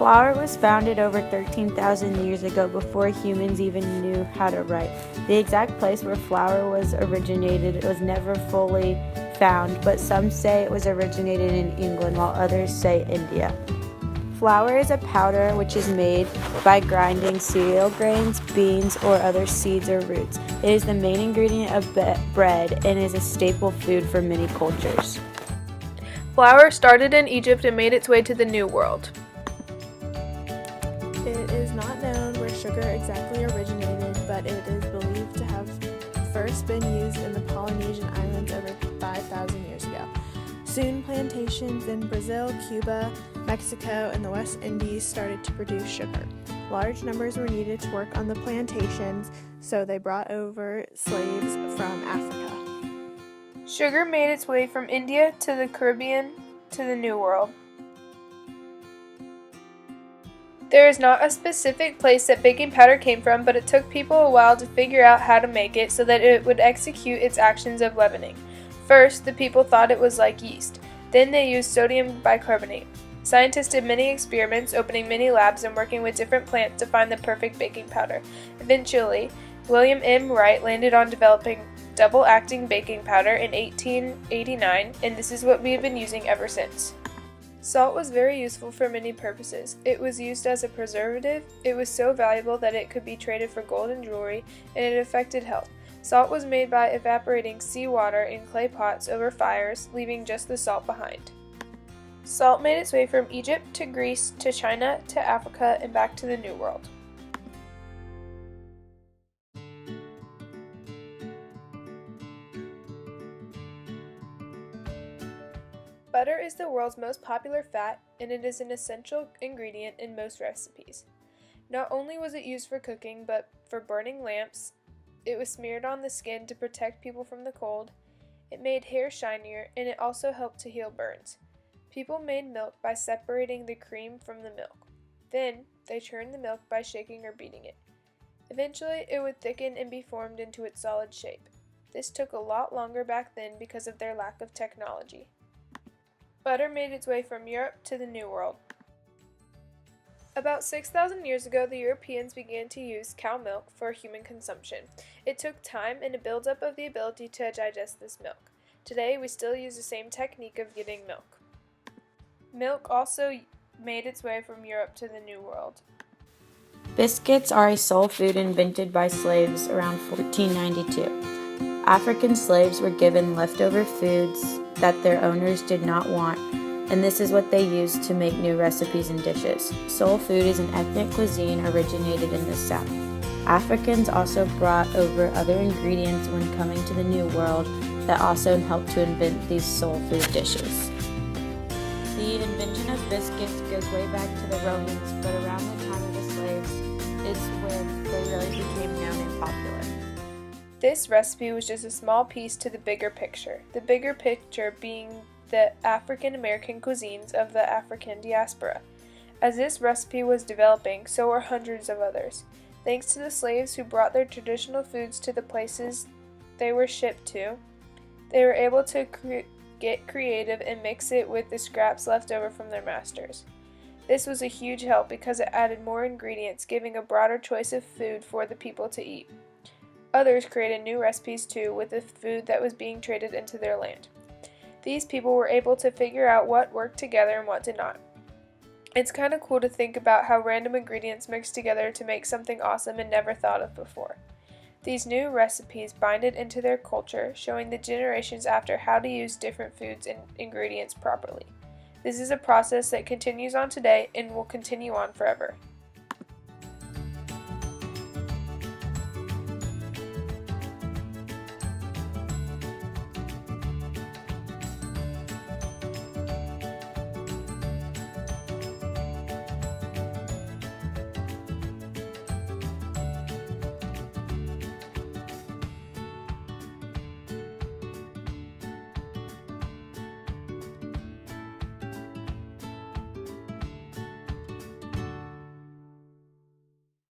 Flour was founded over 13,000 years ago before humans even knew how to write. The exact place where flour was originated was never fully found, but some say it was originated in England while others say India. Flour is a powder which is made by grinding cereal grains, beans, or other seeds or roots. It is the main ingredient of bread and is a staple food for many cultures. Flour started in Egypt and made its way to the New World. It is not known where sugar exactly originated, but it is believed to have first been used in the Polynesian islands over 5,000 years ago. Soon, plantations in Brazil, Cuba, Mexico, and the West Indies started to produce sugar. Large numbers were needed to work on the plantations, so they brought over slaves from Africa. Sugar made its way from India to the Caribbean to the New World. There is not a specific place that baking powder came from, but it took people a while to figure out how to make it so that it would execute its actions of leavening. First, the people thought it was like yeast. Then they used sodium bicarbonate. Scientists did many experiments, opening many labs and working with different plants to find the perfect baking powder. Eventually, William M. Wright landed on developing double-acting baking powder in 1889, and this is what we have been using ever since. Salt was very useful for many purposes. It was used as a preservative, it was so valuable that it could be traded for gold and jewelry, and it affected health. Salt was made by evaporating seawater in clay pots over fires, leaving just the salt behind. Salt made its way from Egypt to Greece to China to Africa and back to the New World. Butter is the world's most popular fat, and it is an essential ingredient in most recipes. Not only was it used for cooking, but for burning lamps. It was smeared on the skin to protect people from the cold. It made hair shinier, and it also helped to heal burns. People made milk by separating the cream from the milk. Then, they churned the milk by shaking or beating it. Eventually, it would thicken and be formed into its solid shape. This took a lot longer back then because of their lack of technology. Butter made its way from Europe to the New World. About 6,000 years ago, the Europeans began to use cow milk for human consumption. It took time and a buildup of the ability to digest this milk. Today, we still use the same technique of getting milk. Milk also made its way from Europe to the New World. Biscuits are a soul food invented by slaves around 1492. African slaves were given leftover foods that their owners did not want, and this is what they used to make new recipes and dishes. Soul food is an ethnic cuisine originated in the South. Africans also brought over other ingredients when coming to the New World that also helped to invent these soul food dishes. The invention of biscuits goes way back to the Romans, but around the time of the slaves is when they really became known and popular. This recipe was just a small piece to the bigger picture. The bigger picture being the African American cuisines of the African diaspora. As this recipe was developing, so were hundreds of others. Thanks to the slaves who brought their traditional foods to the places they were shipped to, they were able to get creative and mix it with the scraps left over from their masters. This was a huge help because it added more ingredients, giving a broader choice of food for the people to eat. Others created new recipes too with the food that was being traded into their land. These people were able to figure out what worked together and what did not. It's kind of cool to think about how random ingredients mixed together to make something awesome and never thought of before. These new recipes bind it into their culture, showing the generations after how to use different foods and ingredients properly. This is a process that continues on today and will continue on forever.